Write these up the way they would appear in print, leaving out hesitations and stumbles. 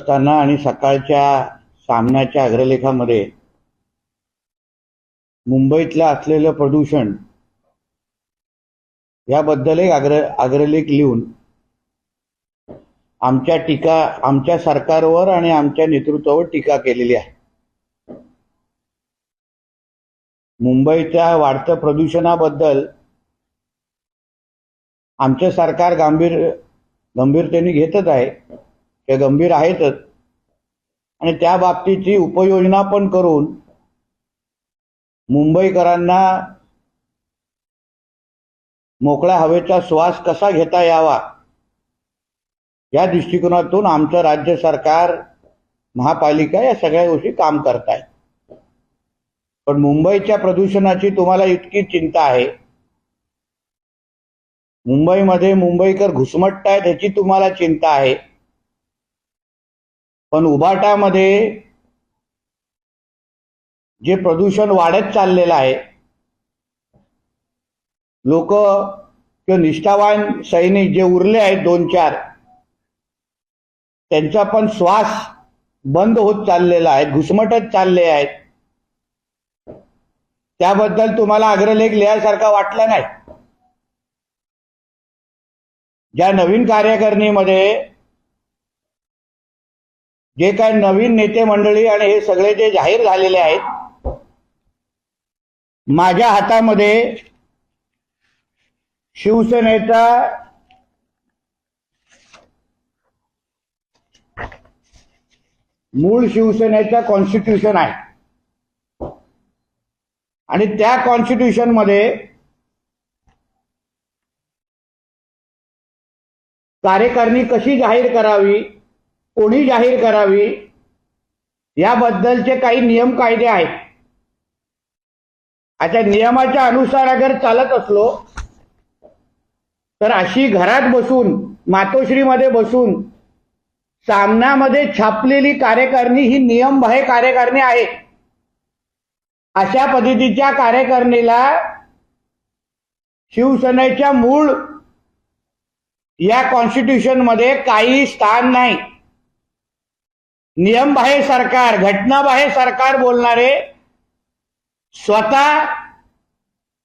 असताना आणि सकाळच्या सामन्याच्या अग्रलेखामध्ये मुंबईतलं असलेलं प्रदूषण याबद्दल एक अग्रलेख लिहून आमच्या सरकारवर आणि आमच्या नेतृत्वावर टीका केलेली आहे. मुंबईच्या वाढत्या प्रदूषणाबद्दल आमचं सरकार गंभीरतेने घेतच आहे, ते गंभीर आहेतच, आणि त्या बाबतीची उपाययोजना पण करून मुंबईकरांना मोकळ्या हवेचा श्वास कसा घेता यावा या दृष्टिकोनातून आमचं राज्य सरकार, महापालिका या सगळ्या गोष्टी काम करत आहेत. पण मुंबईच्या प्रदूषणाची तुम्हाला इतकी चिंता आहे, मुंबईमध्ये मुंबईकर घुसमटतायत ह्याची तुम्हाला चिंता आहे, पण उभाटामध्ये जे प्रदूषण वाढत चाललेलं आहे, लोक किंवा निष्ठावान सैनिक जे उरले आहेत 2-4, त्यांचा पण श्वास बंद होत चाललेला आहे, घुसमटत चालले आहेत. त्याबद्दल तुम्हाला अग्रलेख लिहायसारखा वाटला नाही. ज्या नवीन कार्यकारिणीमध्ये जे काही नवीन नेते मंडळी आणि हे सगळे जे जाहीर झालेले आहेत, माझ्या हातामध्ये शिवसेनेचा मूळ शिवसेनेचा कॉन्स्टिट्यूशन आहे आणि त्या कॉन्स्टिट्यूशन मध्ये कार्यकारिणी कशी जाहीर करावी, कोणी जाहीर करावी याबद्दलचे काही नियम कायदे आहेत. आता नियमाच्या अनुसार अगर चालत असलो तर अशी घरात बसून, मातोश्रीमध्ये बसून सामन्यामध्ये छापलेली कार्यकारिणी ही नियमबाह्य कार्यकारिणी आहे. अशा पद्धतीच्या कार्यकारिणीला शिवसेनेच्या मूळ या कॉन्स्टिट्यूशन मध्ये काही स्थान नाही. नियमबाह्य सरकार, घटनाबाह्य सरकार बोलणारे स्वतः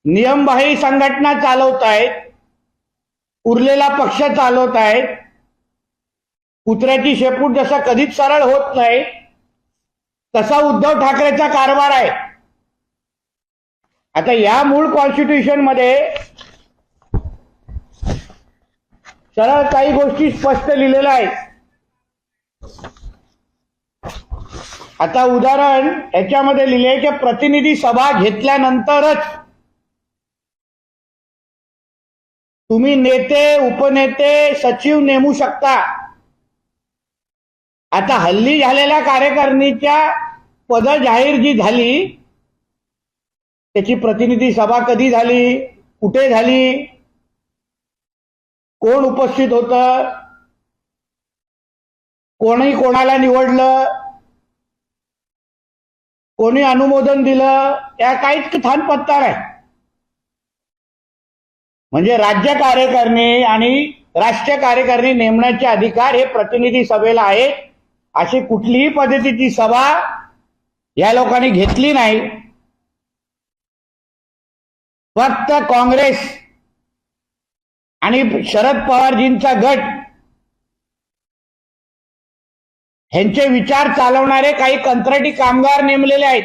नियमबाह्य संघटना चालवत आहेत, उरलेला पक्ष चालवत आहेत. कुत्र्याची शेपूट जसा कधीच सरळ होत नाही तसा उद्धव ठाकरेचा कारभार आहे. आता या मूळ कॉन्स्टिट्यूशन मध्ये सरळ काही गोष्टी स्पष्ट लिहिलेल्या आहेत. आता उदाहरण याच्यामध्ये लिहिले की प्रतिनिधी सभा घेतल्यानंतरच तुम्ही नेते, उपनेते, सचिव नेमू शकता. आता हल्ली झालेल्या कार्यकारिणीच्या पद जाहीर जी झाली त्याची प्रतिनिधी सभा कधी झाली, कुठे झाली, कोण उपस्थित होतं, कोणी कोणाला निवडलं, कोणी अनुमोदन दिलं, या काहीच थानपत्ता नाही. म्हणजे राज्य कार्यकारिणी आणि राष्ट्रीय कार्यकारिणी नेमण्याचे अधिकार हे प्रतिनिधी सभेला आहेत. अशी कुठलीही पद्धतीची सभा या लोकांनी घेतली नाही. फक्त काँग्रेस आणि शरद पवारजींचा गट ह्यांचे विचार चालवणारे काही कंत्राटी कामगार नेमलेले आहेत.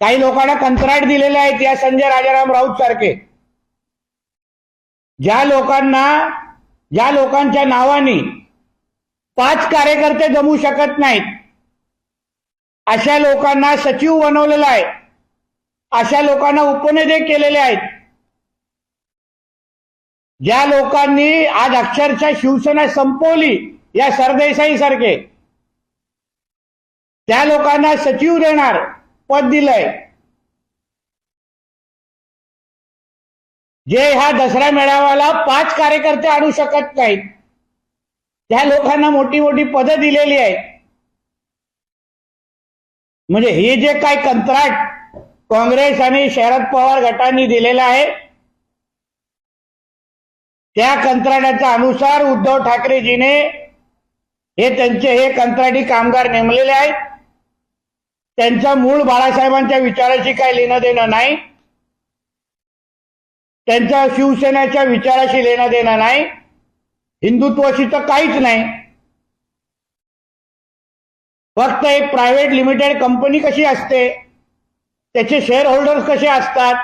काही लोकांना कंत्राट दिलेले आहेत, या संजय राजाराम राऊत सारखे. ज्या लोकांच्या नावाने 5 कार्यकर्ते जमू शकत नाहीत अशा लोकांना सचिव बनवलेलं आहे, अशा लोकांना उपनेते केलेले आहेत. ज्या लोकांनी आज अक्षरशः शिवसेना संपवली, या सरदेसाई सारखे, त्या लोकांना सचिव देणार पद दिलंय. जे ह्या दसरा मेळाव्याला 5 कार्यकर्ते आणू शकत नाहीत त्या लोकांना मोठी मोठी पदं दिलेली आहेत. म्हणजे हे जे काय कंत्राट काँग्रेस आणि शरद पवार गटांनी दिलेलं आहे त्या कंत्राटाच्या अनुसार उद्धव ठाकरेजीने हे त्यांचे हे कंत्राटी कामगार नेमलेले आहेत. त्यांचा मूळ बाळासाहेबांच्या विचाराशी काही लेणं देणं नाही. त्यांचा शिवसेनेच्या विचाराशी लेणं देणं नाही. हिंदुत्वाशी तर काहीच नाही. फक्त एक प्रायव्हेट लिमिटेड कंपनी कशी असते, त्याचे शेअर होल्डर्स कसे असतात,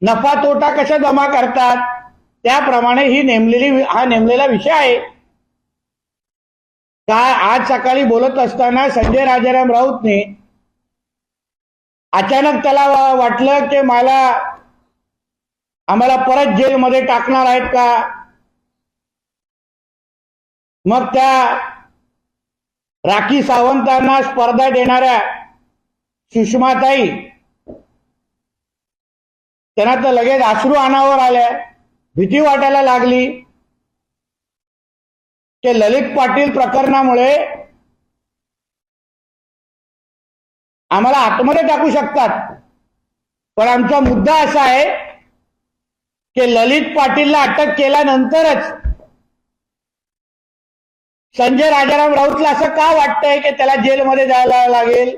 नफा तोटा कशा जमा करतात, त्याप्रमाणे हा नेमलेला विषय आहे. काय आज सकाळी बोलत असताना संजय राजाराम राऊतने अचानक त्याला वाटलं की आम्हाला परत जेलमध्ये टाकणार आहेत का. मग त्या राखी सावंतांना स्पर्धा देणाऱ्या सुषमाताई त्यांना तर लगेच अश्रू अनावर आल्या. भीती वाटायला लागली की ललित पाटील प्रकरणामुळे आम्हाला आतमध्ये टाकू शकतात. पण आमचा मुद्दा असा आहे की ललित पाटीलला अटक केल्यानंतरच संजय राजाराम राऊतला असं का वाटतंय की त्याला जेलमध्ये जायला लागेल,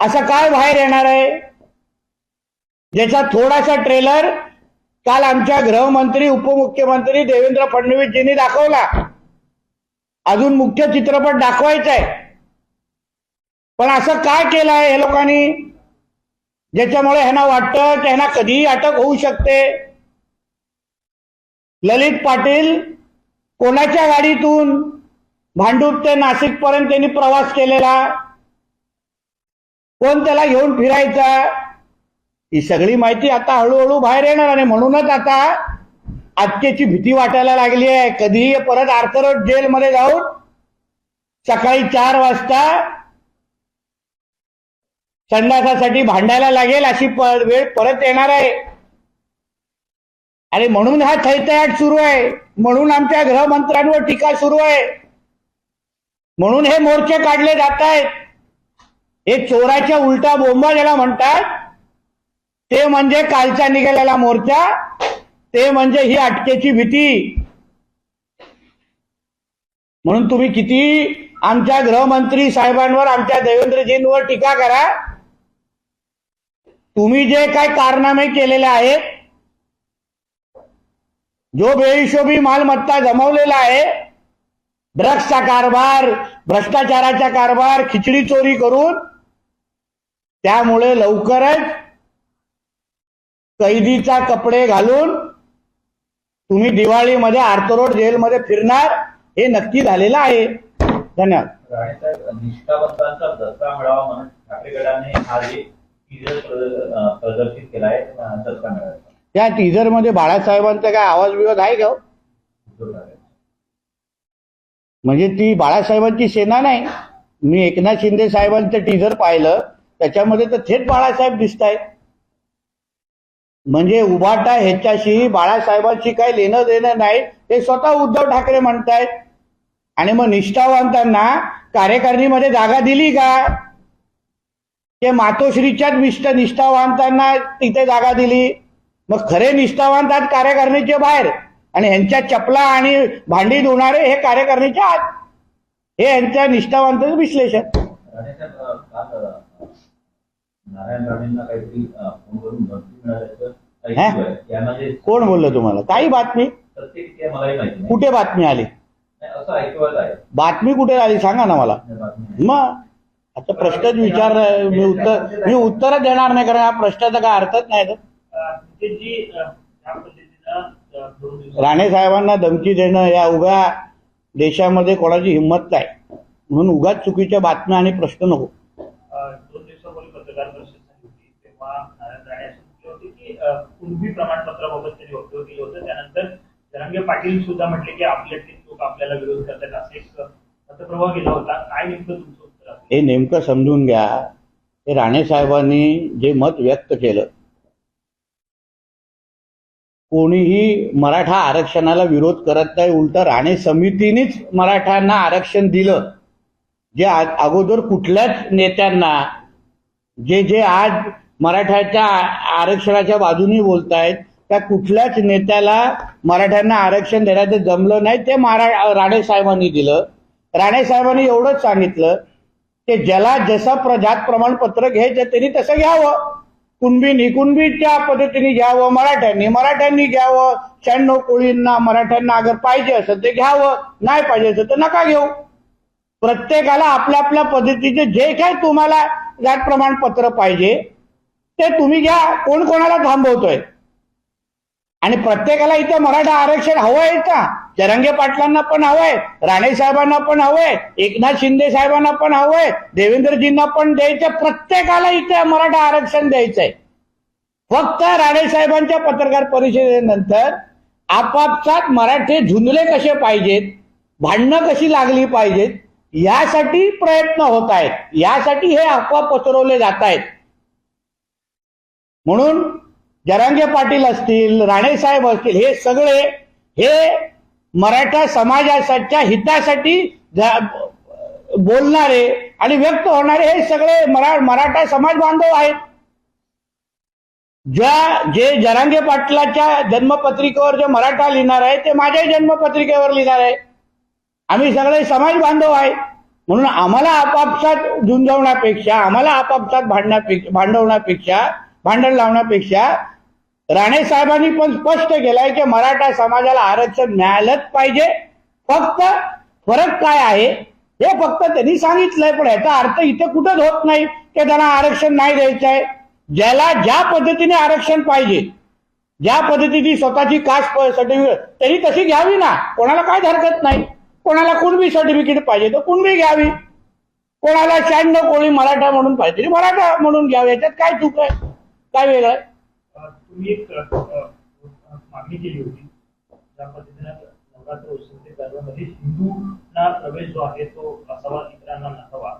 असं काय बाहेर येणार आहे, ज्याचा थोडासा ट्रेलर काल आमच्या गृहमंत्री उपमुख्यमंत्री देवेंद्र फडणवीसजींनी दाखवला. अजून मुख्य चित्रपट दाखवायचा आहे. पण असं काय केलंय हे लोकांनी ज्याच्यामुळे ह्यांना वाटतं की ह्यांना कधीही अटक होऊ शकते. ललित पाटील कोणाच्या गाडीतून भांडूप ते नाशिक पर्यंत त्यांनी प्रवास केलेला, कोण त्याला घेऊन फिरायचा, ही सगळी माहिती आता हळूहळू बाहेर येणार. आणि म्हणूनच आता अटकेची भीती वाटायला लागली आहे. कधीही परत आर्थरोड जेलमध्ये जाऊन सकाळी 4 वाजता संडासासाठी भांडायला लागेल अशी वेळ परत येणार आहे. आणि म्हणून हा थैथयाट सुरू आहे. म्हणून आमच्या गृहमंत्र्यांवर टीका सुरू आहे. म्हणून हे मोर्चे काढले जात आहेत. हे चोराच्या उलटा बोंबा ज्याला म्हणतात, ते म्हणजे कालचा निघालेला मोर्चा, ते म्हणजे ही अटकेची भीती. म्हणून तुम्ही किती आमच्या गृहमंत्री साहेबांवर, आमच्या देवेंद्रजींवर टीका करा, तुम्ही जे काय कारनामे केलेले आहेत, जो बेहिशोबी मालमत्ता जमवलेला आहे, ड्रग्सचा कारभार, भ्रष्टाचाराचा कारभार, खिचडी चोरी करून, त्यामुळे लवकरच कैदीचा कपडे घालून तुम्ही दिवाळीमध्ये आर्थरोड जेलमध्ये फिरणार, हे नक्की झालेलं आहे. धन्यवाद. निष्ठावंतांचा दसरा मिळावा म्हणून ठाकरे गटाने हा एक टीजर प्रदर्शित केला आहे दसरा मेळाव्याचा. त्या टीजर मध्ये बाळासाहेबांचा काय आवाज विवाद आहे का? म्हणजे ती बाळासाहेबांची सेना नाही. मी एकनाथ शिंदे साहेबांचं टीजर पाहिलं, त्याच्यामध्ये तर थेट बाळासाहेब दिसत आहेत. म्हणजे उभाटा ह्याच्याशी बाळासाहेबांशी काही लेणं देणं नाही, ते स्वतः उद्धव ठाकरे म्हणतायत. आणि मग निष्ठावंतांना कार्यकारिणीमध्ये जागा दिली का? ते मातोश्रीच्याच निष्ठावंतांना तिथे जागा दिली. मग खरे निष्ठावंत आज कार्यकारिणीचे बाहेर, आणि ह्यांच्या चपला आणि भांडी धुणारे हे कार्यकारिणीच्या आत. हे यांच्या निष्ठावंतांचं विश्लेषण. नारायण राणेंना काहीतरी फोन करून धमकी मिळाल्याचं कोण बोललं तुम्हाला? काही बातमी प्रत्येक मलाही माहिती कुठे बातमी आली? असं ऐकवत आहे. बातमी कुठे आली सांगा ना मला. मग आता प्रश्नच विचार, मी उत्तरच देणार नाही, कारण हा प्रश्नाचा काय अर्थच नाही. राणे साहेबांना धमकी देणं या उगा देशामध्ये कोणाची हिंमत नाही. म्हणून उगाच चुकीच्या बातम्या आणि प्रश्न नको. 2 दिवसापूर्वी पत्रकार परिषद झाली होती, तेव्हा नारायण राणे असे म्हटले होते की कुणबी प्रमाणपत्राबाबत त्यांनी वक्तव्य केलं होतं. त्यानंतर जरांगे पाटील सुद्धा म्हटले की आपल्यातील लोक आपल्याला विरोध करतात, असे एक पत्रप्रवाह केला होता. काय नेमकं तुमचं उत्तर असेल? हे नेमकं समजून घ्या. हे राणे साहेबांनी जे मत व्यक्त केलं, कोणीही मराठा आरक्षणाला विरोध करत नाही. उलट राणे समितीनेच मराठ्यांना आरक्षण दिलं. जे अगोदर कुठल्याच नेत्यांना, जे आज मराठ्याच्या आरक्षणाच्या बाजूने बोलतायत, त्या कुठल्याच नेत्याला मराठ्यांना आरक्षण देण्याचं जमलं नाही. ते राणे साहेबांनी दिलं. राणे साहेबांनी एवढंच सांगितलं की ज्याला जसं जात प्रमाणपत्र घ्यायचं त्यांनी तसं घ्यावं. कुणबींनी कुणबीच्या पद्धतीने घ्यावं, मराठ्यांनी घ्यावं, 96 कोळींना मराठ्यांना अगर पाहिजे असेल ते घ्यावं, नाही पाहिजे असेल तर नका घेऊ. प्रत्येकाला आपल्या आपल्या पद्धतीचे जे काही तुम्हाला जात प्रमाणपत्र पाहिजे ते तुम्ही घ्या. कोण कोणाला थांबवतोय? आणि प्रत्येकाला इथे मराठा आरक्षण हवंय का? जरांगे पाटलांना पण हवंय, राणे साहेबांना पण हवंय, एकनाथ शिंदे साहेबांना पण हवंय, देवेंद्रजींना पण द्यायचं. प्रत्येकाला इथे मराठा आरक्षण द्यायचंय. फक्त राणे साहेबांच्या पत्रकार परिषदेनंतर आपापसात मराठे झुंजले कसे पाहिजेत, भांडणं कशी लागली पाहिजेत, यासाठी प्रयत्न होत आहेत, यासाठी हे अफवा पसरवले जात आहेत. म्हणून जरांगे पाटील असतील, राणे साहेब असतील, हे सगळे हे मराठा समाजाच्या हितासाठी बोलणारे आणि व्यक्त होणारे हे सगळे मराठा समाज बांधव आहेत. जे जरांगे पाटलाच्या जन्मपत्रिकेवर जे मराठा लिहिणार आहे ते माझ्याही जन्मपत्रिकेवर लिहिणार आहे. आम्ही सगळे समाज बांधव आहे. म्हणून आम्हाला आपापसात झुंजवण्यापेक्षा, आम्हाला आपापसात भांडण लावण्यापेक्षा राणे साहेबांनी पण स्पष्ट केलंय की मराठा समाजाला आरक्षण मिळालंच पाहिजे. फक्त फरक काय आहे हे फक्त त्यांनी सांगितलंय, पण याचा अर्थ इथे कुठंच होत नाही की त्यांना आरक्षण नाही द्यायचं आहे. ज्याला ज्या पद्धतीने आरक्षण पाहिजे, ज्या पद्धतीची स्वतःची कास्ट सर्टिफिकेट त्यांनी तशी घ्यावी ना. कोणाला काय हरकत नाही. कोणाला कुणबी सर्टिफिकेट पाहिजे तर कुणबी घ्यावी, कोणाला 96 कोळी मराठा म्हणून पाहिजे मराठा म्हणून घ्यावी. याच्यात काय चूक आहे, काय वेगळं आहे? तुम्ही एक मागणी केली होती ज्या पद्धतीने नवरात्र उत्सव गर्भामध्ये हिंदूंना प्रवेश जो आहे तो असावा, इतरांना नसावा,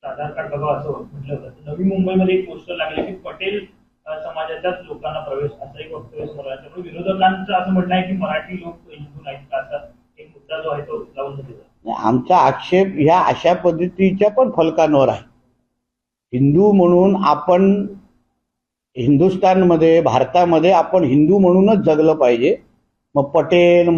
आधार कार्ड बघावं असं म्हटलं होतं. नवी मुंबईमध्ये एक पोस्टर लागले की पटेल समाजाच्याच लोकांना प्रवेश, असं एक वक्तव्य समोर आलं. त्यामुळे विरोधकांचं असं म्हणणं आहे की मराठी लोक हिंदू नाहीत, असा एक मुद्दा जो आहे तो लावून दिला. आमचा आक्षेप ह्या अशा पद्धतीच्या पण फलकांवर आहे. हिंदू म्हणून आपण हिंदुस्थानमध्ये, भारतामध्ये आपण हिंदू म्हणूनच जगलं पाहिजे. मग पटेल,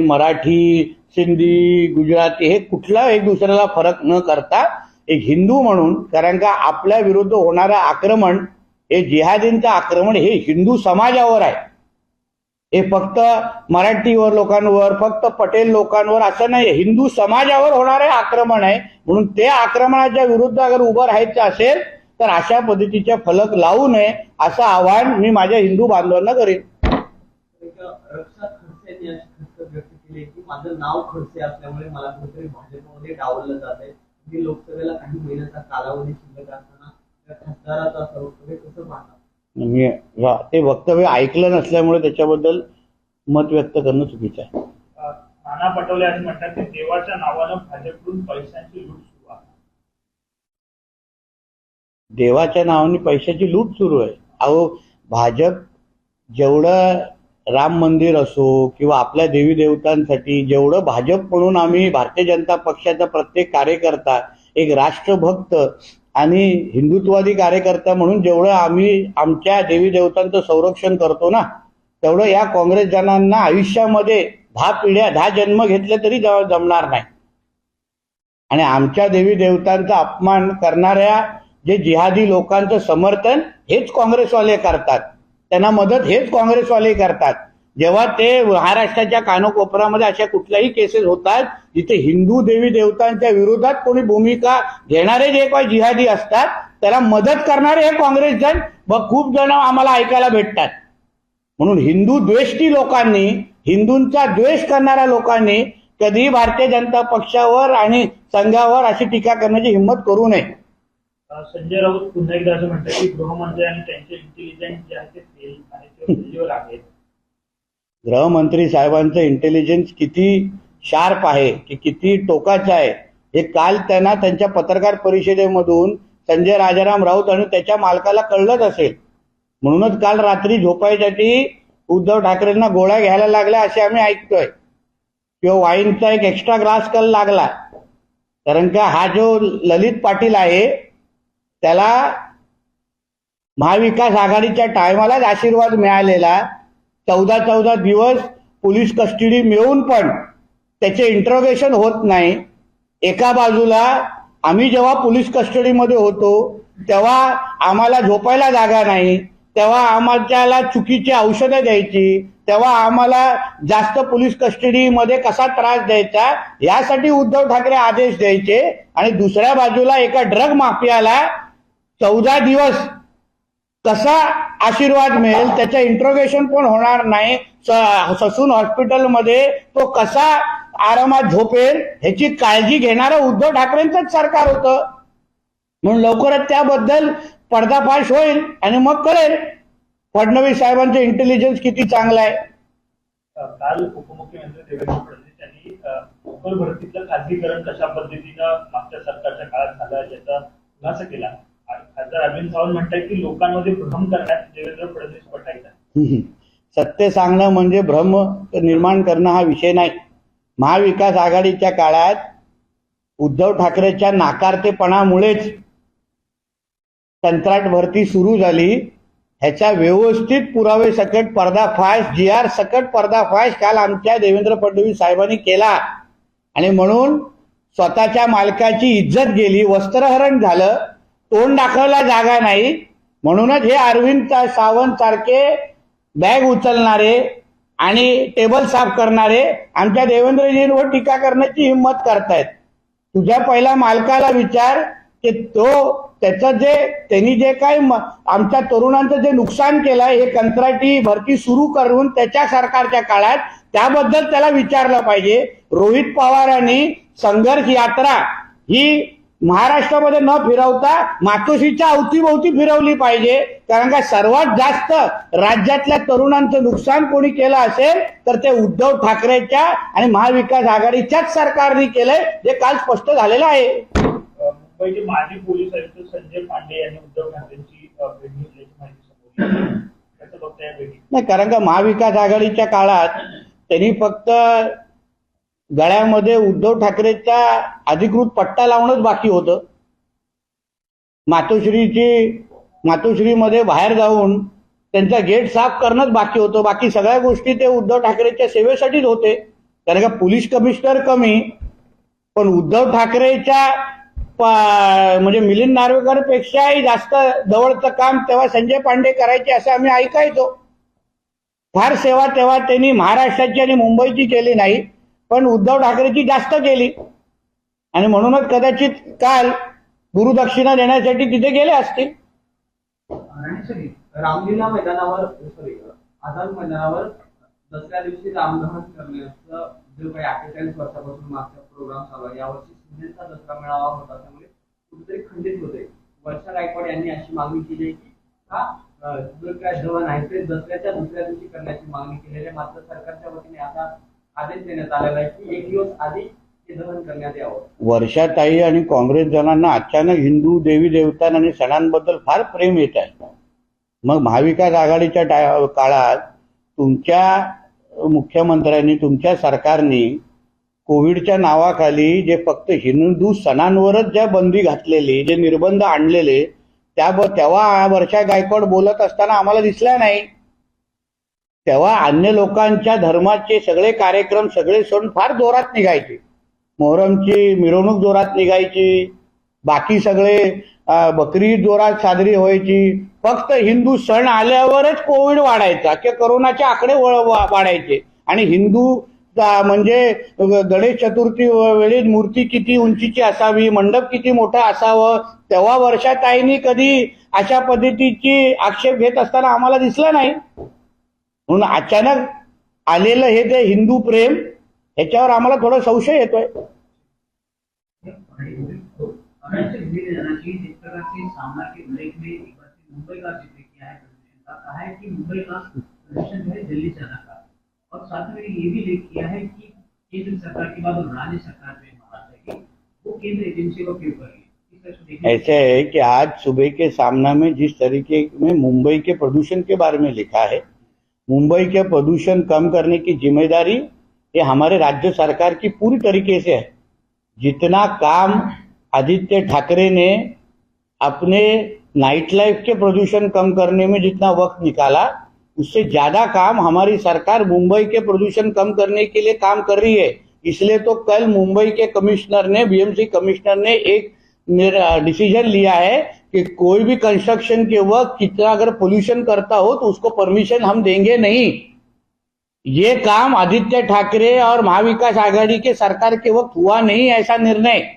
मराठी, सिंधी, गुजराती हे कुठला एक दुसऱ्याला फरक न करता एक हिंदू म्हणून, कारण का आपल्या विरुद्ध होणारं आक्रमण हे जिहादींचं आक्रमण हे हिंदू समाजावर आहे. हे फक्त मराठीवर लोकांवर, फक्त पटेल लोकांवर असं नाही, हिंदू समाजावर होणारे आक्रमण आहे. म्हणून ते आक्रमणाच्या विरुद्ध अगर उभं राहायचं असेल तर अशा पद्धतीचे फलक लावू नये असं आवाहन मी माझ्या हिंदू बांधवांना करेन. रक्षा खडसे यांनी अशी व्यक्त केली की माझं नाव खडसे असल्यामुळे मला कुठेतरी भाजपमध्ये डावललं जात आहे. मी लोकसभेला काही महिन्याचा कालावधी शिल्लक असताना त्या खासदाराचा असं वक्तव्य कसं पाहता? मी ते वक्तव्य ऐकलं नसल्यामुळे त्याच्याबद्दल मत व्यक्त करणं चुकीचं आहे. नाना पटोले असं म्हणतात की देवाच्या नावानं भाजपकडून पैशांची लूट सुरू आहे. देवाच्या नावाने पैशाची लूट सुरू आहे. अहो, भाजप जेवढं राम मंदिर असो किंवा आपल्या देवी देवतांसाठी जेवढं भाजप म्हणून आम्ही भारतीय जनता पक्षाचा प्रत्येक कार्यकर्ता एक राष्ट्रभक्त आणि हिंदुत्वादी कार्यकर्ता म्हणून जेवढं आम्ही आमच्या देवी देवतांचं संरक्षण करतो ना, तेवढं या काँग्रेस जनांना आयुष्यामध्ये 10 पिढ्या 10 जन्म घेतले तरी जमणार नाही. आणि आमच्या देवी देवतांचा अपमान करणाऱ्या जे जिहादी लोकांचं समर्थन हेच काँग्रेसवाले करतात, त्यांना मदत हेच काँग्रेसवाले करतात. जेव्हा ते महाराष्ट्राच्या कानकोपऱ्यामध्ये अशा कुठल्याही केसेस होतात जिथे हिंदू देवी देवतांच्या विरोधात कोणी भूमिका घेणारे जे काही जिहादी असतात त्याला मदत करणारे हे काँग्रेस जन खूप जण आम्हाला ऐकायला भेटतात. म्हणून हिंदू द्वेष्टी लोकांनी, हिंदूंचा द्वेष करणाऱ्या लोकांनी कधी भारतीय जनता पक्षावर आणि संघावर अशी टीका करण्याची हिंमत करू नये. संजय राऊत पुन्हा एकदा असं म्हणतात की गृहमंत्री आणि त्यांचे इंटेलिजन्स जे आहे ते फेल आणि ते फेल्युअर आहेत. गृहमंत्री साहेबांचं इंटेलिजन्स किती शार्प आहे, की किती टोकाचं आहे हे काल त्यांना त्यांच्या पत्रकार परिषदेमधून संजय राजाराम राऊत आणि त्याच्या मालकाला कळलंच असेल. म्हणूनच काल रात्री झोपायसाठी उद्धव ठाकरेंना गोळ्या घ्यायला लागल्या असे आम्ही ऐकतोय, किंवा वाईनचा एक एक्स्ट्रा ग्लास काल लागला. कारण का हा जो ललित पाटील आहे त्याला महाविकास आघाडीच्या टायमालाच आशीर्वाद मिळालेला. 14 दिवस पोलीस कस्टडी मिळून पण त्याचे इंट्रोगेशन होत नाही. एका बाजूला आम्ही जेव्हा पोलीस कस्टडीमध्ये होतो तेव्हा आम्हाला झोपायला जागा नाही, तेव्हा आम्हाला चुकीची औषधं द्यायची, तेव्हा आम्हाला जास्त पोलीस कस्टडीमध्ये कसा त्रास द्यायचा यासाठी उद्धव ठाकरे आदेश द्यायचे. आणि दुसऱ्या बाजूला एका ड्रग माफियाला 14 दिवस कसा आशीर्वाद मिळेल, त्याचं इंट्रोगेशन पण होणार नाही, ससून हॉस्पिटलमध्ये तो कसा आरामात झोपेल ह्याची काळजी घेणारं उद्धव ठाकरेंचंच सरकार होतं. म्हणून लवकरच त्याबद्दल पर्दाफाश होईल आणि मग कळेल फडणवीस साहेबांचं इंटेलिजन्स किती चांगलं आहे. काल उपमुख्यमंत्री देवेंद्र फडणवीस यांनी नोकर भरतीचं खासगीकरण कशा पद्धतीनं मागच्या सरकारच्या काळात झालं याचा खुलासा केला. खासदार अरविंद सावंत म्हणतात की लोकांमध्ये भ्रम करण्यात देवेंद्र फडणवीस पटायचा. सत्य सांगणं म्हणजे भ्रम निर्माण करणं हा विषय नाही. महाविकास आघाडीच्या काळात उद्धव ठाकरेच्या नाकारतेपणामुळेच कंत्राट भरती सुरू झाली. ह्याचा व्यवस्थित पुरावे सकट पर्दाफाश, GR सकट पर्दाफाश काल आमच्या देवेंद्र फडणवीस साहेबांनी केला. आणि म्हणून स्वतःच्या मालकाची इज्जत गेली, वस्त्रहरण झालं, तोंड दाखवायला जागा नाही. म्हणूनच हे अरविंद सावंत सारखे बॅग उचलणारे आणि टेबल साफ करणारे आमच्या देवेंद्रजींवर टीका करण्याची हिंमत करतायत. तुझ्या पहिल्या मालकाला विचार की त्याचं त्यांनी जे काही आमच्या तरुणांचं जे नुकसान केलं हे कंत्राटी भरती सुरू करून त्याच्या सरकारच्या काळात, त्याबद्दल त्याला विचारलं पाहिजे. रोहित पवारांनी संघर्ष यात्रा ही महाराष्ट्रामध्ये न फिरवता मातोश्रीच्या अवतीभोवती फिरवली पाहिजे. कारण का सर्वात जास्त राज्यातल्या तरुणांचं नुकसान कोणी केलं असेल तर ते उद्धव ठाकरेच्या आणि महाविकास आघाडीच्याच सरकारने केलंय, जे काल स्पष्ट झालेलं आहे. मुंबईचे माजी पोलीस आयुक्त संजय पांडे यांनी उद्धव ठाकरेंची भेट घेतल्याची माहिती समोर आली. कसं बघता या भेटी? नाही, कारण का महाविकास आघाडीच्या काळात त्यांनी फक्त गळ्यामध्ये उद्धव ठाकरेचा अधिकृत पट्टा लावणंच बाकी होतं. मातोश्रीमध्ये बाहेर जाऊन त्यांचा गेट साफ करणंच बाकी होतं. बाकी सगळ्या गोष्टी ते उद्धव ठाकरेच्या सेवेसाठीच होते. कारण का पोलीस कमिशनर कमी, पण उद्धव ठाकरेच्या म्हणजे मिलिंद नार्वेकर पेक्षाही जास्त जवळचं काम तेव्हा संजय पांडे करायचे असं आम्ही ऐकायचो. फार सेवा तेव्हा त्यांनी महाराष्ट्राची आणि मुंबईची केली नाही, पण उद्धव ठाकरेची जास्त केली. आणि म्हणूनच कदाचित काल गुरुदक्षिणा देण्यासाठी तिथे गेले असतील. रामलीला मैदानावर आझाद मैदानावर दसऱ्या दिवशी रामदहन करण्याचं जो काही 48 वर्षापासून मागचा प्रोग्राम चालू आहे, यावर्षी शिंदेचा दसरा मेळावा होता, त्यामुळे कुठेतरी खंडित होते. वर्षा गायकवाड यांनी अशी मागणी केली आहे की जो काय दहन आहे ते दसऱ्याच्या दुसऱ्या दिवशी करण्याची मागणी केलेली आहे. मात्र सरकारच्या वतीने आता आदेश देण्यात आलेला आहे की 1 दिवस आधी हे दहन करण्यात यावं. वर्षाताई आणि काँग्रेस जणांना अचानक हिंदू देवी देवतां आणि सणांबद्दल फार प्रेम येत आहे. मग महाविकास आघाडीच्या काळात तुमच्या मुख्यमंत्र्यांनी, तुमच्या सरकारने कोविडच्या नावाखाली जे फक्त हिंदू सणांवरच ज्या बंदी घातलेली, जे निर्बंध आणलेले, तेव्हा वर्षा गायकवाड बोलत असताना आम्हाला दिसल्या नाही. तेव्हा अन्य लोकांच्या धर्माचे सगळे कार्यक्रम, सगळे सण फार जोरात निघायचे. मोहरमची मिरवणूक जोरात निघायची, बाकी सगळे बकरी जोरात साजरी व्हायची. फक्त हिंदू सण आल्यावरच कोविड वाढायचा किंवा कोरोनाचे आकडे वाढायचे. आणि हिंदू म्हणजे गणेश चतुर्थी वेळी मूर्ती किती उंचीची असावी, मंडप किती मोठा असावं, तेव्हा वर्षाताईंनी कधी अशा पद्धतीची आक्षेप घेत असताना आम्हाला दिसलं नाही. म्हणून अचानक आलेलं हे जे हिंदू प्रेम, ह्याच्यावर आम्हाला थोडा संशय येतोय. मुंबई का जिक्र किया है प्रदूषण का, कहा है कि मुंबई का प्रदूषण जो है दिल्ली से रखा, और साथ में ये भी लेख किया है कि केंद्र सरकार के बाद राज्य सरकार में महाराष्ट्र की वो केंद्र एजेंसी को क्यों करेगी. ऐसे है कि आज सुबह के सामना में जिस तरीके में मुंबई के प्रदूषण के बारे में लिखा है, मुंबई के प्रदूषण कम करने की जिम्मेदारी ये हमारे राज्य सरकार की पूरी तरीके से है. जितना काम आदित्य ठाकरे ने अपने नाइट लाइफ के प्रदूषण कम करने में जितना वक्त निकाला, उससे ज्यादा काम हमारी सरकार मुंबई के प्रदूषण कम करने के लिए काम कर रही है. इसलिए तो कल मुंबई के कमिश्नर ने, बीएमसी कमिश्नर ने एक डिसीजन लिया है कि कोई भी कंस्ट्रक्शन के वक्त कितना अगर पोल्यूशन करता हो तो उसको परमिशन हम देंगे नहीं। ये काम आदित्य ठाकरे और महाविकास आघाड़ी के सरकार के वक्त हुआ नहीं ऐसा निर्णय।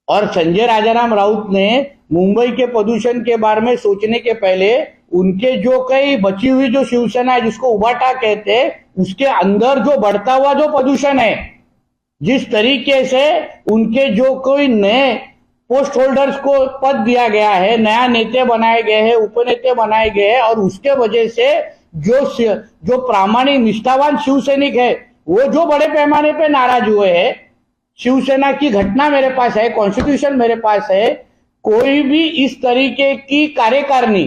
और संजय राजाराम राउत ने मुंबई के प्रदूषण के बारे में सोचने के पहले उनके जो कई बची हुई जो शिवसेना है जिसको उबाटा कहते हैं, उसके अंदर जो बढ़ता हुआ जो प्रदूषण है, जिस तरीके से उनके जो कोई नए पोस्ट होल्डर्स को पद दिया गया है, नया नेता बनाए गए हैं, उपनेता बनाए गए हैं, और उसके वजह से जो प्रामाणिक निष्ठावान शिवसैनिक है वो जो बड़े पैमाने पे नाराज हुए हैं। शिवसेना की घटना मेरे पास है, कॉन्स्टिट्यूशन मेरे पास है। कोई भी इस तरीके की कार्यकारिणी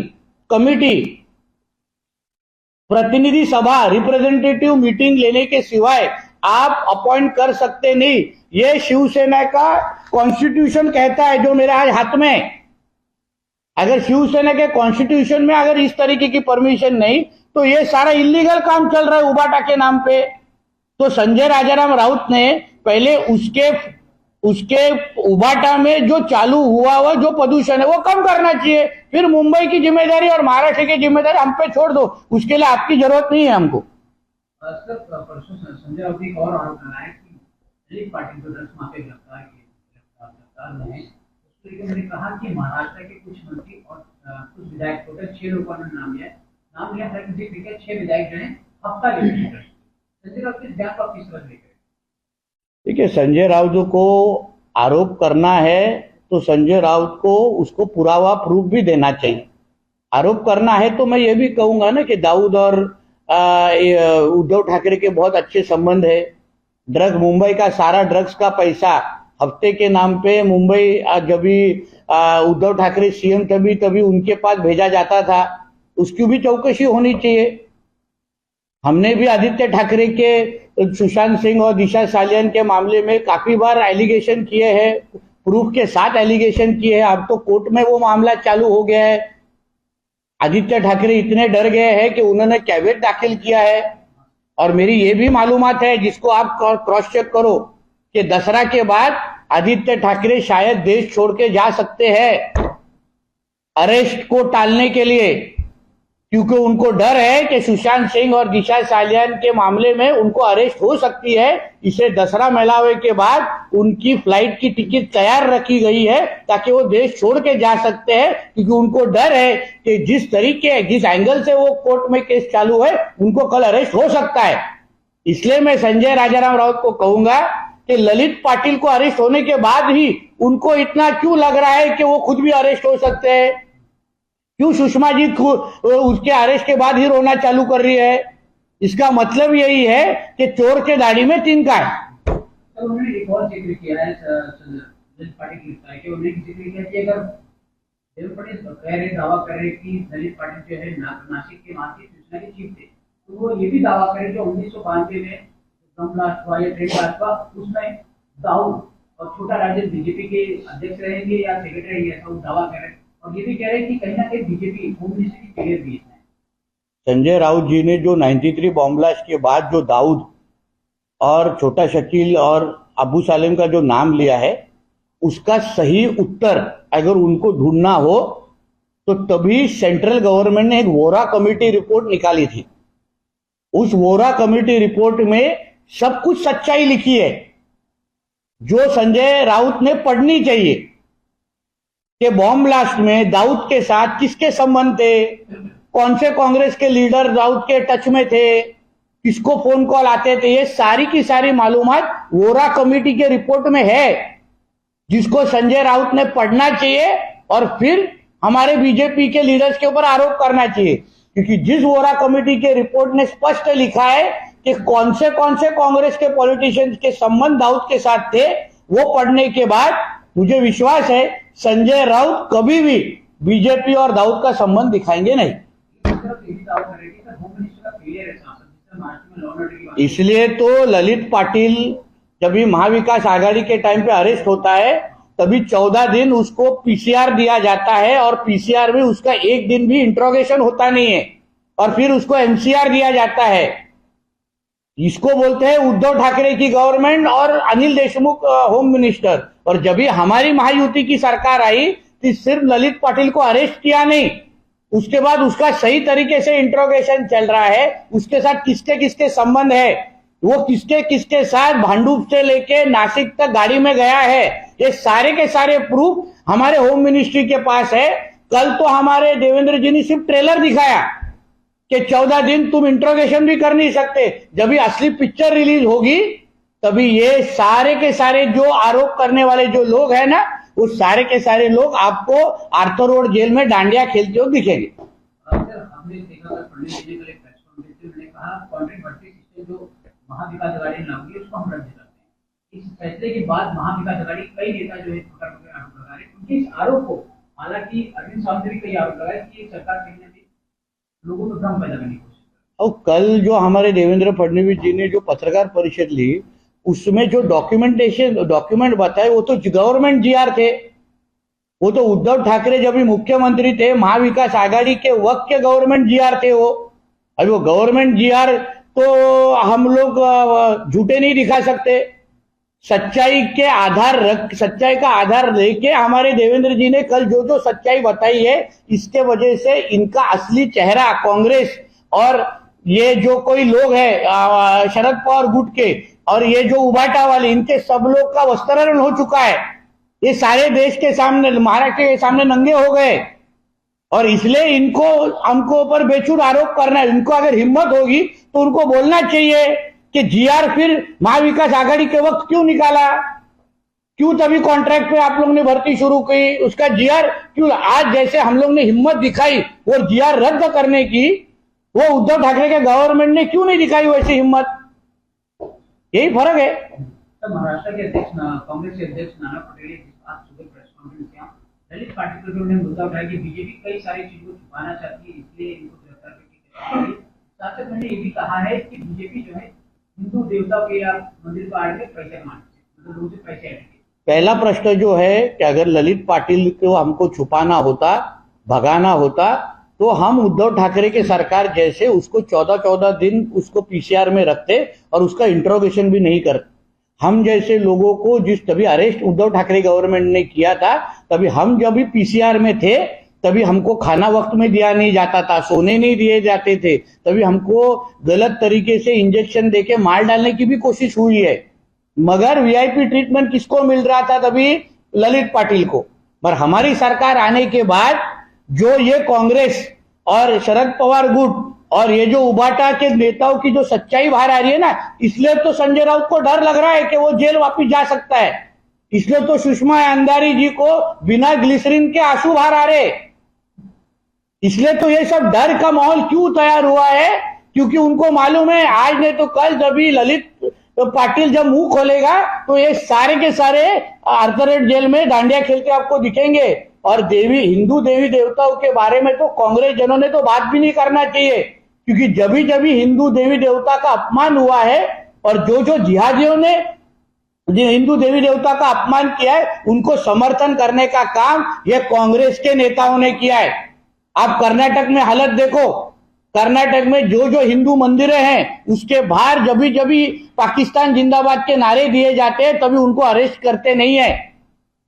कमिटी, प्रतिनिधि सभा, रिप्रेजेंटेटिव मीटिंग लेने के सिवाय आप अपॉइंट कर सकते नहीं। ये शिवसेना का कॉन्स्टिट्यूशन कहता है, जो मेरे आज हाथ में। अगर शिवसेना के कॉन्स्टिट्यूशन में अगर इस तरीके की परमिशन नहीं तो ये सारा इलीगल काम चल रहा है उबाटा के नाम पे। तो संजय राजाराम राउत ने पहले उसके उबाटा में जो चालू हुआ जो प्रदूषण है वो कम करना चाहिए, फिर मुंबई की जिम्मेदारी और महाराष्ट्र की जिम्मेदारी हम पे छोड़ दो, उसके लिए आपकी जरूरत नहीं है हमको। सर, परसों संजय राउत एक और आरोप लगाया कि दलित पार्टी को ड्रग्स माफिया गिरफ्तार ने उसको लेकर मैंने कहा कि महाराष्ट्र के कुछ मंत्री और कुछ विधायक, टोटल 6 लोगों ने नाम लिया था कि 6 विधायक जो है हफ्ता लेकर संजय राउत के बयान को आप किस तरह लेकर? देखिए, संजय राउत को आरोप करना है तो संजय राउत को उसको पुरावा प्रूफ भी देना चाहिए। आरोप करना है तो मैं ये भी कहूंगा ना कि दाऊद और उद्धव ठाकरे के बहुत अच्छे संबंध है। ड्रग, मुंबई का सारा ड्रग्स का पैसा हफ्ते के नाम पे मुंबई, जब भी उद्धव ठाकरे सीएम तभी उनके पास भेजा जाता था, उसकी भी चौकसी होनी चाहिए। हमने भी आदित्य ठाकरे के सुशांत सिंह और दिशा सालियान के मामले में काफी बार एलिगेशन किए हैं, प्रूफ के साथ एलिगेशन किए हैं। अब तो कोर्ट में वो मामला चालू हो गया है। आदित्य ठाकरे इतने डर गए हैं कि उन्होंने कैविएट दाखिल किया है। और मेरी ये भी मालूमात है, जिसको आप क्रॉस चेक करो, कि दशहरा के बाद आदित्य ठाकरे शायद देश छोड़ के जा सकते हैं अरेस्ट को टालने के लिए, क्योंकि उनको डर है कि सुशांत सिंह और दिशा सालियान के मामले में उनको अरेस्ट हो सकती है। इसे दशहरा मेलावे के बाद उनकी फ्लाइट की टिकट तैयार रखी गई है ताकि वो देश छोड़ के जा सकते हैं, क्योंकि उनको डर है कि जिस एंगल से वो कोर्ट में केस चालू है उनको कल अरेस्ट हो सकता है। इसलिए मैं संजय राजाराम राउत को कहूंगा कि ललित पाटिल को अरेस्ट होने के बाद ही उनको इतना क्यों लग रहा है कि वो खुद भी अरेस्ट हो सकते हैं? क्यों सुषमा जी उसके अरेस्ट के बाद ही रोना चालू कर रही है? इसका मतलब यही है कि चोर के दाढ़ी में तिनका है। उन्होंने एक और जिक्र किया है दलित पार्टी की गिरफ्तारी के, उन्होंने जिक्र किया कि अगर देवेंद्र फडणवीस दावा कर रहे कि दलित पार्टी जो है नासिक के मानसिक सूचना के चीफ थे, तो वो ये भी दावा करे जो 1992 में ब्लास्ट हुआ या ट्रेन ब्लास्ट हुआ, उसमें दाऊद और छोटा राजन बीजेपी के अध्यक्ष रहेंगे या सेक्रेटरी रहेंगे, ऐसा वो दावा कर रहे हैं। और ये भी कह रहे हैं कि कहीं ना कहीं बीजेपी होम मिनिस्टर की फेलियर भी है। संजय राउत जी ने जो 93 बॉम्ब ब्लास्ट के बाद जो दाऊद और छोटा शकील और अबू सालेम का जो नाम लिया है, उसका सही उत्तर अगर उनको ढूंढना हो तो तभी सेंट्रल गवर्नमेंट ने एक वोरा कमेटी रिपोर्ट निकाली थी। उस वोरा कमेटी रिपोर्ट में सब कुछ सच्चाई लिखी है जो संजय राउत ने पढ़नी चाहिए कि बॉम्ब ब्लास्ट में दाऊद के साथ किसके संबंध थे, कौन से कांग्रेस के लीडर दाऊद के टच में थे, किसको फोन कॉल आते थे। ये सारी की सारी मालूमात वोरा कमेटी के रिपोर्ट में है, जिसको संजय राउत ने पढ़ना चाहिए और फिर हमारे बीजेपी के लीडर्स के ऊपर आरोप करना चाहिए। क्योंकि जिस वोरा कमेटी के रिपोर्ट ने स्पष्ट लिखा है कि कौन से कांग्रेस के पॉलिटिशियंस के संबंध दाऊद के साथ थे, वो पढ़ने के बाद मुझे विश्वास है संजय राउत कभी भी बीजेपी और दाऊद का संबंध दिखाएंगे नहीं। इसलिए तो ललित पाटिल जब भी महाविकास आघाड़ी के टाइम पे अरेस्ट होता है तभी 14 दिन उसको पीसीआर दिया जाता है, और पीसीआर में उसका एक दिन भी इंट्रोगेशन होता नहीं है, और फिर उसको एमसीआर दिया जाता है। इसको बोलते हैं उद्धव ठाकरे की गवर्नमेंट और अनिल देशमुख होम मिनिस्टर। और जब भी हमारी महायुति की सरकार आई तो सिर्फ ललित पाटिल को अरेस्ट किया नहीं, उसके बाद उसका सही तरीके से इंट्रोगेशन चल रहा है, उसके साथ किसके किसके संबंध है, वो किसके किसके साथ भांडुप से लेके नासिक तक गाड़ी में गया है, ये सारे के सारे प्रूफ हमारे होम मिनिस्ट्री के पास है। कल तो हमारे देवेंद्र जी ने सिर्फ ट्रेलर दिखाया कि 14 दिन तुम इंट्रोगेशन भी कर नहीं सकते। जब भी असली पिक्चर रिलीज होगी तभी ये सारे के सारे जो आरोप करने वाले जो लोग हैं ना, वो सारे के सारे लोग आपको आर्थर रोड जेल में डांडिया खेलते हुए दिखेंगे। सर, हमने देखा था फडणवीस जी ने कल एक प्रेस कॉन्फ्रेंस में उन्होंने कहा कॉन्ट्रैक्ट भर्ती सिस्टम जो महाविकास आघाड़ी ने लागू किया उसको हम रद्द करते हैं। इस फैसले के बाद महाविकास आघाड़ी कई नेता जो है छोटा आरोप लगा रहे हैं, उनके इस आरोप को हालांकि अरविंद सावंत ने भी कई आरोप लगाए कि सरकार कहीं ना कहीं लोगों को भ्रम पैदा करने की कोशिश कर। और कल जो हमारे देवेंद्र फडणवीस जी ने जो पत्रकार परिषद ली उसमें जो डॉक्यूमेंट बताए वो तो गवर्नमेंट जीआर थे, वो तो उद्धव ठाकरे जब भी मुख्यमंत्री थे महाविकास आघाड़ी के वक्त के गवर्नमेंट जीआर थे वो। अभी वो गवर्नमेंट जीआर तो हम लोग झूठे नहीं दिखा सकते, सच्चाई का आधार लेके हमारे देवेंद्र जी ने कल जो जो सच्चाई बताई है, इसके वजह से इनका असली चेहरा कांग्रेस और ये जो कोई लोग हैं शरद पवार गुट के और ये जो उबाटा वाले, इनके सब लोग का वस्त्रण हो चुका है। ये सारे देश के सामने, महाराष्ट्र के सामने नंगे हो गए और इसलिए इनको हमको ऊपर बेचूर आरोप करना है। इनको अगर हिम्मत होगी तो उनको बोलना चाहिए कि जीआर फिर महाविकास आघाड़ी के वक्त क्यों निकाला, क्यों तभी कॉन्ट्रैक्ट पे आप लोग ने भर्ती शुरू की, उसका जीआर क्यों आज जैसे हम लोग ने हिम्मत दिखाई वो जीआर रद्द करने की, वो उद्धव ठाकरे के गवर्नमेंट ने क्यों नहीं दिखाई वैसी हिम्मत। यही फर्क है। तो महाराष्ट्र के अध्यक्ष कांग्रेस के अध्यक्ष नाना पटेल ने आज सुबह प्रेस कॉन्फ्रेंस किया, दलित पार्टी पर उन्होंने मुद्दा उठाया कि बीजेपी कई सारी चीजों को छुपाना चाहती है, इसलिए इनको गिरफ्तार करके साथ ही उन्होंने ये भी कहा है कि बीजेपी जो है हिंदू देवताओं के या मंदिर को आड़ के पैसे कमाते, मतलब लोगों से पैसे आएंगे। पहला प्रश्न जो है कि अगर ललित पाटिल को हमको छुपाना होता, भगाना होता, तो हम उद्धव ठाकरे के सरकार जैसे उसको 14 दिन उसको पीसीआर में रखते और उसका इंट्रोगेशन भी नहीं करते। हम जैसे लोगों को तभी अरेस्ट उद्धव ठाकरे गवर्नमेंट ने किया था, तभी हम जब भी पीसीआर में थे तभी हमको खाना वक्त में दिया नहीं जाता था, सोने नहीं दिए जाते थे, तभी हमको गलत तरीके से इंजेक्शन देके मार डालने की भी कोशिश हुई है। मगर वीआईपी ट्रीटमेंट किसको मिल रहा था तभी? ललित पाटिल को। पर हमारी सरकार आने के बाद जो ये कांग्रेस और शरद पवार गुट और ये जो उबाटा के नेताओं की जो सच्चाई बाहर आ रही है ना, इसलिए तो संजय राउत को डर लग रहा है कि वो जेल वापस जा सकता है। इसलिए तो सुषमा अंधारी जी को बिना ग्लिसरीन के आंसू बाहर आ रहे। इसलिए तो ये सब डर का माहौल क्यों तैयार हुआ है, क्योंकि उनको मालूम है आज नहीं तो कल जब भी ललित पाटिल जब मुंह खोलेगा तो ये सारे के सारे आर्थर जेल में डांडिया खेलते आपको दिखेंगे। और हिंदू देवी देवताओं के बारे में तो कांग्रेस जनों ने तो बात भी नहीं करना चाहिए, क्योंकि जब भी हिंदू देवी देवता का अपमान हुआ है और जो जिहादियों ने हिंदू देवी देवता का अपमान किया है उनको समर्थन करने का काम ये कांग्रेस के नेताओं ने किया है। आप कर्नाटक में हालत देखो, कर्नाटक में जो हिंदू मंदिरें हैं उसके बाहर जब भी पाकिस्तान जिंदाबाद के नारे दिए जाते हैं तभी उनको अरेस्ट करते नहीं है।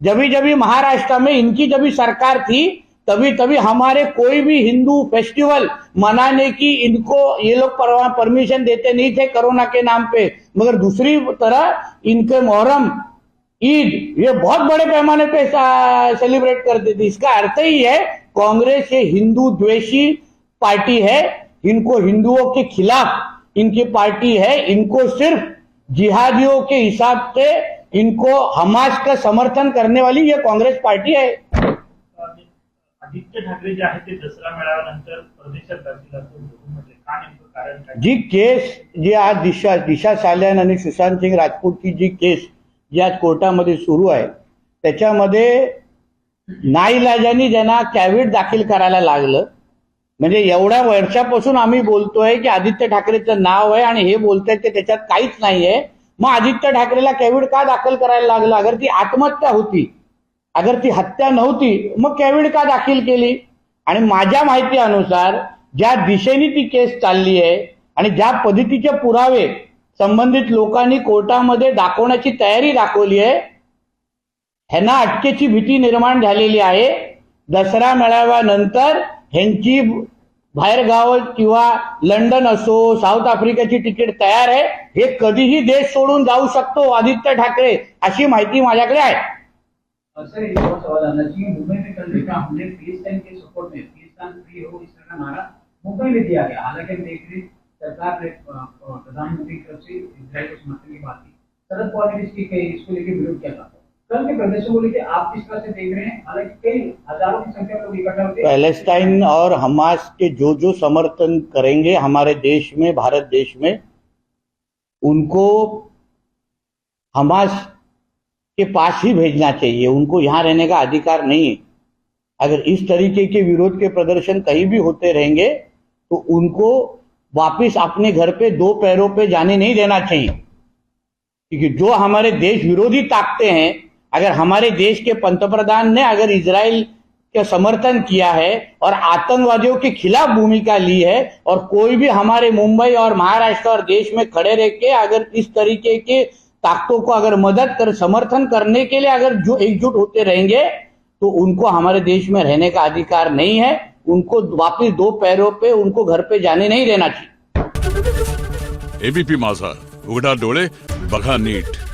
जब भी महाराष्ट्र में इनकी जब सरकार थी तभी हमारे कोई भी हिंदू फेस्टिवल मनाने की इनको ये लोग परमिशन देते नहीं थे कोरोना के नाम पे। मगर दूसरी तरह इनके मोहर्रम, ईद ये बहुत बड़े पैमाने पे सेलिब्रेट करते थे। इसका अर्थ ही है कांग्रेस ये हिंदू द्वेषी पार्टी है, इनको हिंदुओं के खिलाफ इनकी पार्टी है, इनको सिर्फ जिहादियों के हिसाब से इनको हमास का समर्थन करने वाली ये कांग्रेस पार्टी है। आदित्य ठाकरे जे आहेत ते दसरा मेळाव्यानंतर प्रदेशात जातील असं म्हटले, का नेमकं कारण काय? जी केस जी आज दिशा साल्यान आणि सुशांत सिंग राजपूतची जी केस जी आज कोर्टामध्ये सुरू आहे त्याच्यामध्ये नाईलाजानी ज्यांना कॅव्हिट दाखल करायला लागलं। म्हणजे एवढ्या वर्षापासून आम्ही बोलतोय की आदित्य ठाकरेचं नाव आहे आणि हे बोलतायत की त्याच्यात काहीच नाहीये, मग आदित्य ठाकरेला कॅव्हिट का दाखल करायला लागलं? अगर ती आत्महत्या होती, अगर ती हत्या नव्हती, मग कॅव्हिट का दाखल केली? आणि माझ्या माहिती अनुसार ज्या दिशेने ती केस चालली आहे आणि ज्या पद्धतीचे पुरावे संबंधित लोकांनी कोर्टामध्ये दाखवण्याची तयारी दाखवली आहे. ह्यांना अटकेची भीती निर्माण झालेली आहे. दसरा मेळाव्यानंतर ह्यांची बाहेरगाव किंवा लंडन असो, साऊथ आफ्रिकेची तिकीट तयार आहे. हे कधीही देश सोडून जाऊ शकतो आदित्य ठाकरे, अशी माहिती माझ्याकडे आहे. सर एक और सवाल आना चाहिए। मुंबई में कल देखा हमने पीएसएन के सपोर्ट में पाकिस्तान फ्री हो इस तरह का नारा मुंबई में दिया गया। हालांकि हम देख रहे सरकार ने प्रधानमंत्री की तरफ से इजराइल को समर्थन की बात की, शरद पवार ने इसको लेकर विरोध किया था। कल के प्रदर्शन को लेकर आप किस तरह से देख रहे हैं? हालांकि कई हजारों की संख्या में लोग इकट्ठा होते हैं। पैलेस्टाइन और हमास के जो समर्थन करेंगे हमारे देश में, भारत देश में, उनको हमास के पास ही भेजना चाहिए। उनको यहां रहने का अधिकार नहीं है। अगर इस तरीके के विरोध के प्रदर्शन कहीं भी होते रहेंगे तो उनको वापस अपने घर पे दो पैरों पे जाने नहीं देना चाहिए। क्योंकि जो हमारे देश विरोधी ताकतें हैं, अगर हमारे देश के पंतप्रधान ने अगर इजराइल का समर्थन किया है और आतंकवादियों के खिलाफ भूमिका ली है, और कोई भी हमारे मुंबई और महाराष्ट्र और देश में खड़े रह के अगर इस तरीके के ताकतों को अगर मदद कर समर्थन करने के लिए अगर जो एकजुट होते रहेंगे तो उनको हमारे देश में रहने का अधिकार नहीं है। उनको वापस दो पैरों पे उनको घर पे जाने नहीं देना चाहिए। एबीपी माझा, उघडा डोळे बघा नीट।